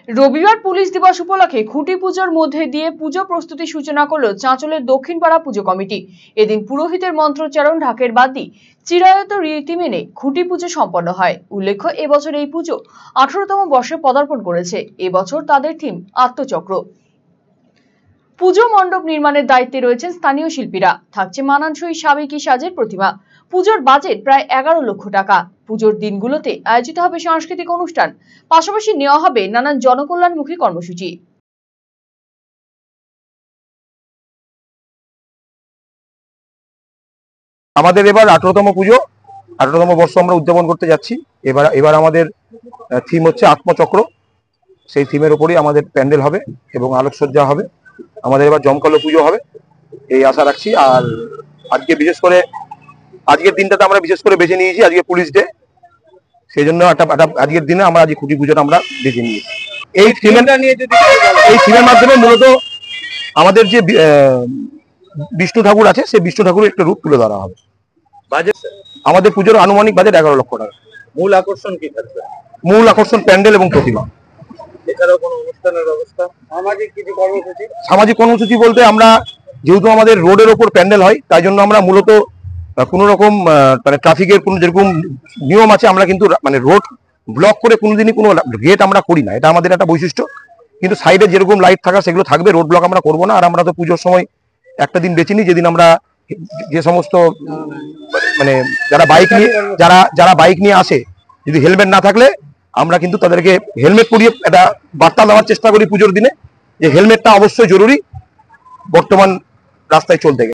রবিবার পুলিশ দিবস উপলক্ষে খুঁটি পুজোর মধ্যে দিয়ে পুজো প্রস্তুতি সূচনা করল চাঁচলের দক্ষিণপাড়া পুজো কমিটি। এদিন পুরোহিতের মন্ত্রোচ্চারণ, ঢাকের বাদ্যি, চিরায়ত রীতি মেনে খুঁটি পুজো সম্পন্ন হয়। উল্লেখ্য, এবছর এই পুজো 18তম বর্ষে পদার্পণ করেছে। এবছর তাদের থিম আত্মচক্র। পুজো মণ্ডপ নির্মাণের দায়িত্বে রয়েছেন স্থানীয় শিল্পীরা। থাকছে মানানসই সাবেকি সাজের প্রতিমা। পুজোর বাজেট প্রায় 11 লক্ষ টাকা। পুজোর দিনগুলোতে আয়োজিত হবে সাংস্কৃতিক অনুষ্ঠান, পাশাপাশি নেওয়া হবে নানান জনকল্যাণমুখী কর্মসূচি। আমাদের এবার 18তম পুজো, 18তম বর্ষ আমরা উদযাপন করতে যাচ্ছি। এবার আমাদের থিম হচ্ছে আত্মচক্র। সেই থিমের উপরই আমাদের প্যান্ডেল হবে এবং আলোকসজ্জা হবে। আমাদের এবার জমকালো পুজো হবে এই আশা রাখছি। আর আজকে বিশেষ করে আজকের দিনটাতে আমরা বিশেষ করে বেছে নিয়েছি আজকে পুলিশ ডে, সেই জন্য আজকের দিনে আমরা আজকে খুঁটি পুজোটা আমরা বেছে নিয়েছি। এই থিমের মাধ্যমে মূলত আমাদের যে বিষ্ণু ঠাকুর আছে সেই বিষ্ণু ঠাকুরের একটা রূপ তুলে ধরা হবে। বাজেট আমাদের পুজোর আনুমানিক বাজেট 11 লক্ষ টাকা। মূল আকর্ষণ কি থাকবে? মূল আকর্ষণ প্যান্ডেল এবং প্রতিমা। এছাড়াও কোনো অনুষ্ঠানের ব্যবস্থা? সামাজিক কিছু কর্মসূচি? সামাজিক কর্মসূচি বলতে আমরা যেহেতু আমাদের রোডের ওপর প্যান্ডেল হয়, তাই জন্য আমরা মূলত কোনো রকম মানে ট্রাফিকের কোনো যেরকম নিয়ম আছে, আমরা কিন্তু মানে রোড ব্লক করে কোনোদিনই কোনো গেট আমরা করি না। এটা আমাদের একটা বৈশিষ্ট্য। কিন্তু সাইডে যেরকম লাইট থাকা সেগুলো থাকবে, রোড ব্লক আমরা করবো না। আর আমরা তো পুজোর সময় একটা দিন বেছে নিই যেদিন আমরা যে সমস্ত মানে যারা বাইক নিয়ে আসে, যদি হেলমেট না থাকলে আমরা কিন্তু তাদেরকে হেলমেট পরিয়ে একটা বার্তা দেওয়ার চেষ্টা করি পুজোর দিনে যে হেলমেটটা অবশ্যই জরুরি বর্তমান রাস্তায় চলতে গেলে।